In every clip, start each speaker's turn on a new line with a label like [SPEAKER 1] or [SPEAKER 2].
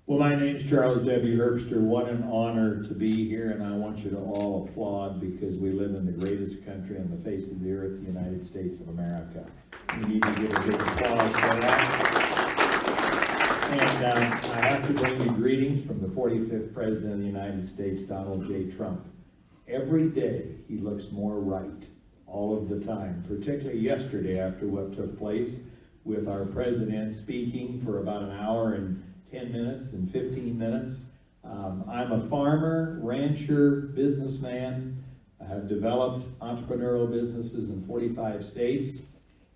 [SPEAKER 1] Well, my name's Charles W. Herbster. What an honor to be here, and I want you to all applaud because we live in the greatest country on the face of the earth, the United States of America. We need to give a big applause for that. And I have to bring you greetings from the 45th President of the United States, Donald J. Trump. Every day he looks more right, all of the time, particularly yesterday after what took place with our President speaking for about an hour and 10 minutes and 15 minutes. I'm a farmer, rancher, businessman. I have developed entrepreneurial businesses in 45 states.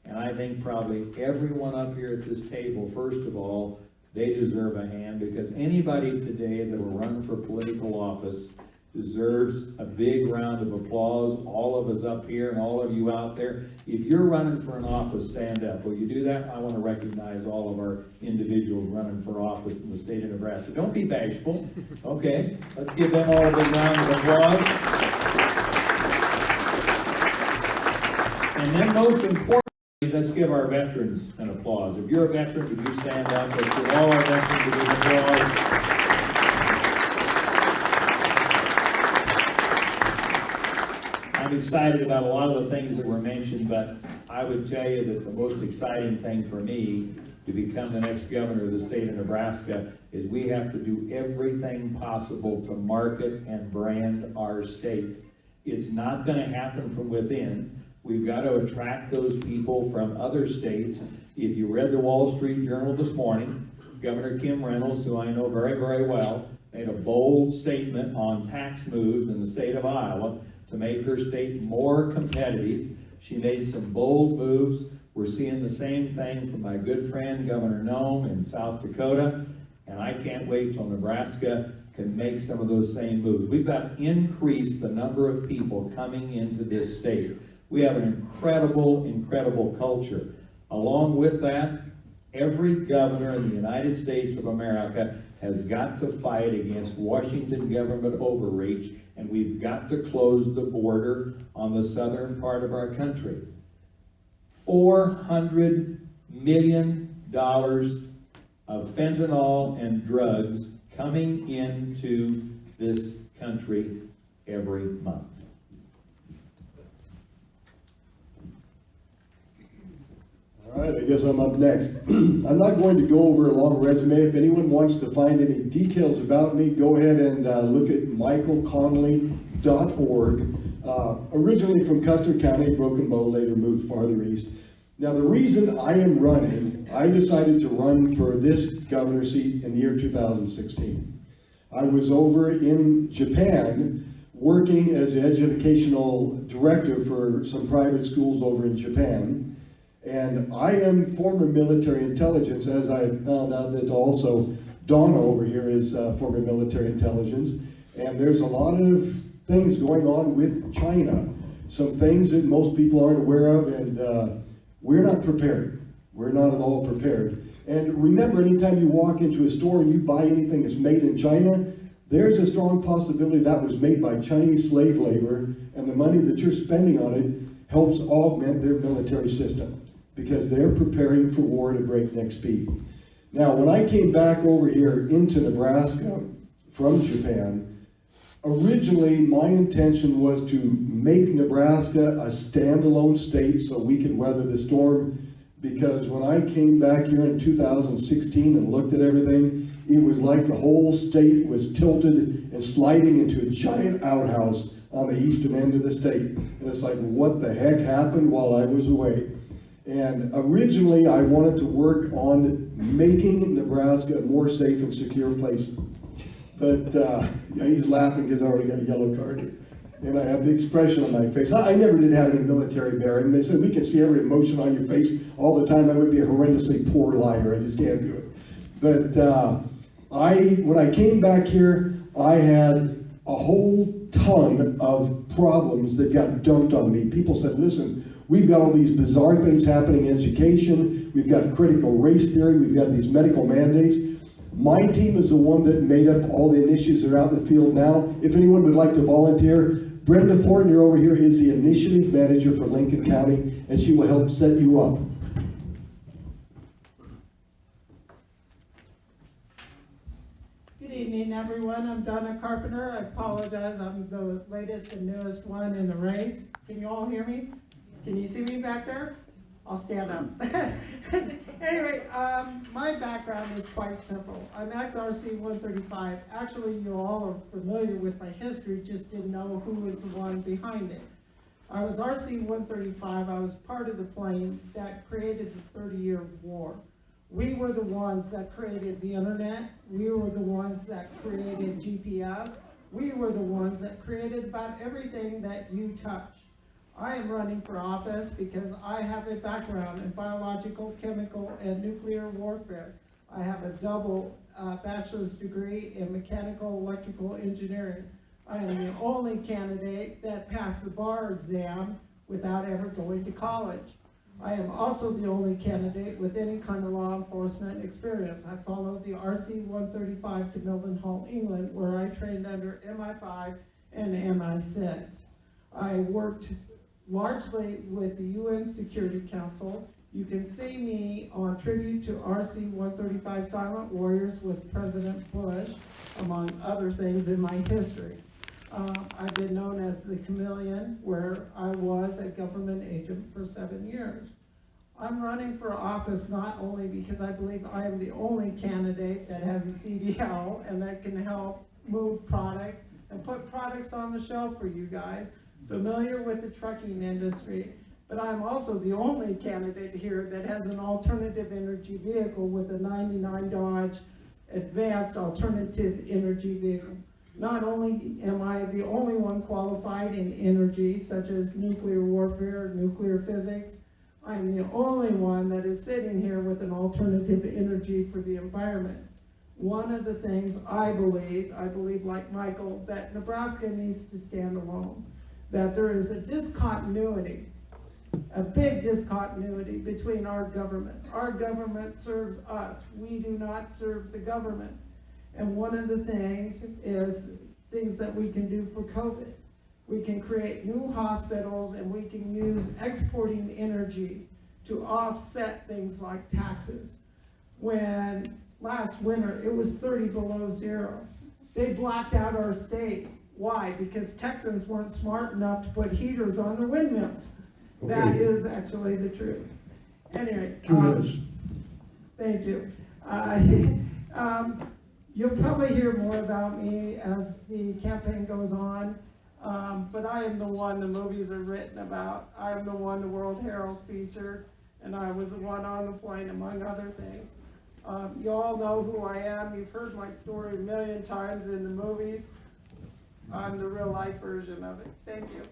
[SPEAKER 1] And I think probably everyone up here at this table, first of all, they deserve a hand, because anybody today that will run for political office deserves a big round of applause. All of us up here and all of you out there, if you're running for an office, stand up. Will you do that? I want to recognize all of our individuals running for office in the state of Nebraska. Don't be bashful. Okay, let's give them all a big round of applause. And then most importantly, let's give our veterans an applause. If you're a veteran, would you stand up? Let's give all our veterans a big applause. I'm excited about a lot of the things that were mentioned, but I would tell you that the most exciting thing for me to become the next governor of the state of Nebraska is we have to do everything possible to market and brand our state. It's not going to happen from within. We've got to attract those people from other states. If you read the Wall Street Journal this morning, Governor Kim Reynolds, who I know very, very well, made a bold statement on tax moves in the state of Iowa to make her state more competitive. She made some bold moves. We're seeing the same thing from my good friend Governor Noem in South Dakota, and I can't wait till Nebraska can make some of those same moves. We've got to increase the number of people coming into this state. We have an incredible, incredible culture. Along with that, every governor in the United States of America has got to fight against Washington government overreach, and we've got to close the border on the southern part of our country. $400 million of fentanyl and drugs coming into this country every month.
[SPEAKER 2] All right, I guess I'm up next. I'm not going to go over a long resume. If anyone wants to find any details about me, go ahead and look at michaelconnely.org. Originally from Custer County, Broken Bow, later moved farther east. Now the reason I am running, I decided to run for this governor seat in the year 2016. I was over in Japan working as an educational director for some private schools over in Japan. And I am former military intelligence, as I found out that also Donna over here is former military intelligence. And there's a lot of things going on with China, some things that most people aren't aware of, and we're not prepared. We're not at all prepared. And remember, anytime you walk into a store and you buy anything that's made in China, there's a strong possibility that was made by Chinese slave labor, and the money that you're spending on it helps augment their military system, because they're preparing for war at a breakneck speed. Now, when I came back over here into Nebraska from Japan, originally my intention was to make Nebraska a standalone state so we could weather the storm, because when I came back here in 2016 and looked at everything, it was like the whole state was tilted and sliding into a giant outhouse on the eastern end of the state. And it's like, what the heck happened while I was away? And originally, I wanted to work on making Nebraska a more safe and secure place. But he's laughing because I already got a yellow card. And I have the expression on my face. I never did have any military bearing. They said, we can see every emotion on your face all the time. I would be a horrendously poor liar. I just can't do it. But when I came back here, I had a whole ton of problems that got dumped on me. People said, listen, we've got all these bizarre things happening in education. We've got critical race theory. We've got these medical mandates. My team is the one that made up all the initiatives that are out in the field now. If anyone would like to volunteer, Brenda Fortner over here is the initiative manager for Lincoln County, and she will help set you up.
[SPEAKER 3] Good evening, everyone. I'm Donna Carpenter. I apologize. I'm the latest and newest one in the race. Can you all hear me? Can you see me back there? I'll stand up. Anyway, my background is quite simple. I'm ex-RC 135. Actually, you all are familiar with my history, just didn't know who was the one behind it. I was RC 135. I was part of the plane that created the 30-year war. We were the ones that created the internet. We were the ones that created GPS. We were the ones that created about everything that you touch. I am running for office because I have a background in biological, chemical, and nuclear warfare. I have a double bachelor's degree in mechanical electrical engineering. I am the only candidate that passed the bar exam without ever going to college. I am also the only candidate with any kind of law enforcement experience. I followed the RC 135 to Mildenhall, England, where I trained under MI5 and MI6. I worked largely with the UN Security Council. You can see me on Tribute to RC 135 Silent Warriors with President Bush, among other things in my history. I've been known as the Chameleon, where I was a government agent for 7 years. I'm running for office not only because I believe I am the only candidate that has a CDL and that can help move products and put products on the shelf for you guys, familiar with the trucking industry, but I'm also the only candidate here that has an alternative energy vehicle with a 99 Dodge Advanced Alternative Energy Vehicle. Not only am I the only one qualified in energy, such as nuclear warfare, nuclear physics, I'm the only one that is sitting here with an alternative energy for the environment. One of the things I believe like Michael, that Nebraska needs to stand alone, that there is a discontinuity, a big discontinuity between our government. Our government serves us. We do not serve the government. And one of the things is things that we can do for COVID. We can create new hospitals and we can use exporting energy to offset things like taxes. When last winter it was 30 below zero, they blacked out our state. Why? Because Texans weren't smart enough to put heaters on their windmills. Okay. That is actually the truth. Anyway,
[SPEAKER 2] 2 minutes.
[SPEAKER 3] Thank you. You'll probably hear more about me as the campaign goes on, but I am the one the movies are written about. I am the one the World Herald featured, and I was the one on the plane, among other things. You all know who I am. You've heard my story a million times in the movies. I'm the real life version of it. Thank you.